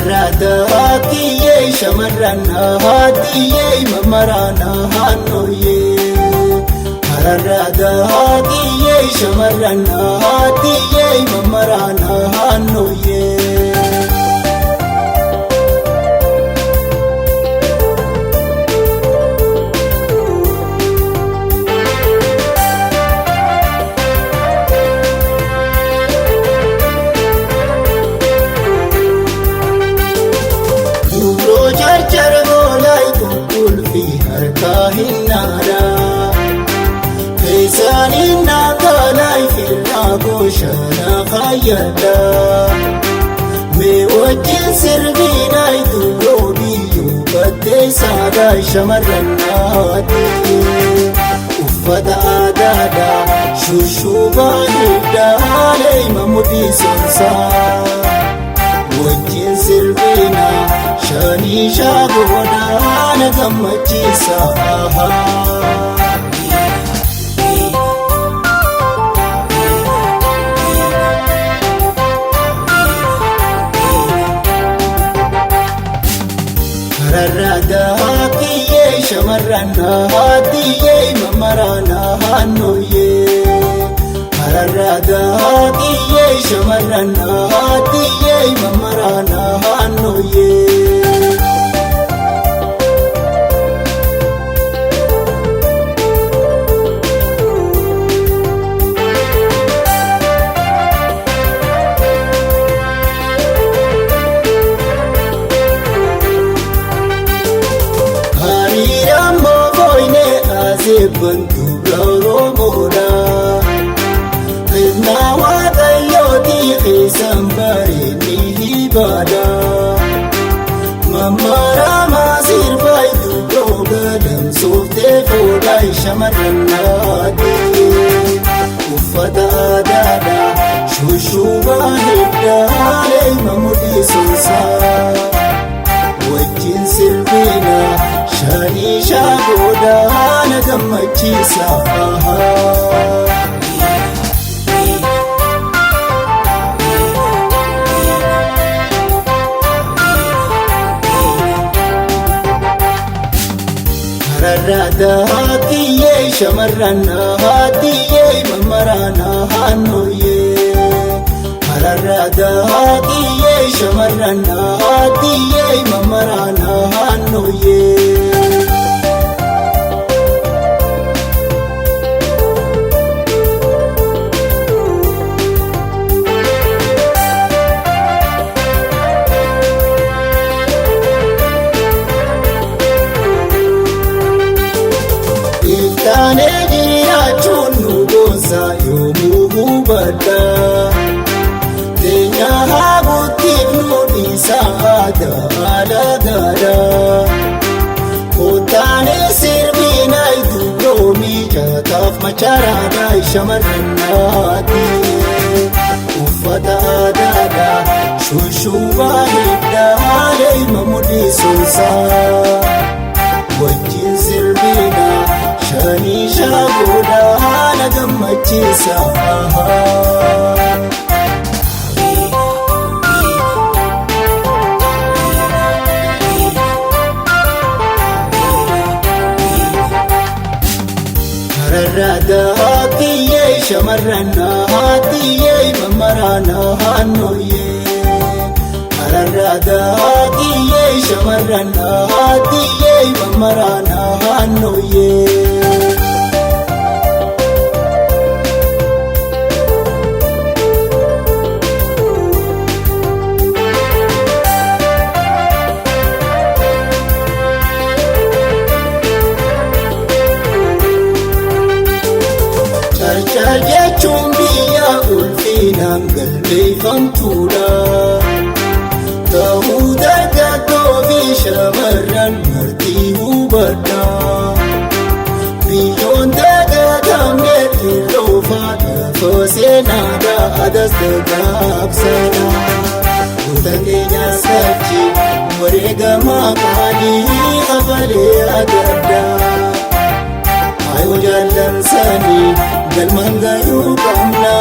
Daakiyyee shamarran Daakiyyee mammaraan naannooyee. Daakiyyee shamarran Daakiyyee mammaraan naannooyee. Kahinara Kesani nagalai firna goshana khayada Me wajin sirbina itu lobiyu bade sada shamarranati Ufada adada shushubani dale mamudi sonsa Wajin sirbina shani shagoda na gammachisa Daakiyyee shamarran Daakiyyee mammaraan naannooyee. Daakiyyee shamarran Daakiyyee mammaraan naannooyee. Bantu Oromoda Qidna waaqayyooti keessan bareedni hibada Mammara maasir faayitu dhogadam sooftee foodhaa shamarran Daakiyyee. Uffata aadaadha shushuubaa heddaalee mamudii sonsaa wajjin sirbina shanii shaagoda na gammachisa Daakiyyee shamarran Daakiyyee mammaraan naannooyee. Daakiyyee shamarran Daakiyyee mammaraan naannooyee. Taane jiraachuun nu gosa yoomuu hubadha. Teenya haa guutuuf nu dhiisaa aadaa alagaadha. Kootaane sirbina itti loomii jaataaf machaaraadha shamarran Daakiyyee. Uffata aadaadha shushuubaa heddaalee mamudii sonsaa wajjin sirbina shanii shaagoda na gammachisa Daakiyyee shamarran Daakiyyee mammaraan naannooyee. Daakiyyee shamarran Daakiyyee mammaraan naannooyee. Jechuun biyya ulfinaan galmeeffamtuudha. Ta'uu dargaggoo fi shamarran martii hubadha. Biyyoon dagatamne irroofa lafa seenaadha adas dagaabsana. Goota keenyas achi wareegamaa qaalii hafalee agarra. Ayoo jaallansanii galmaan gayuu qabna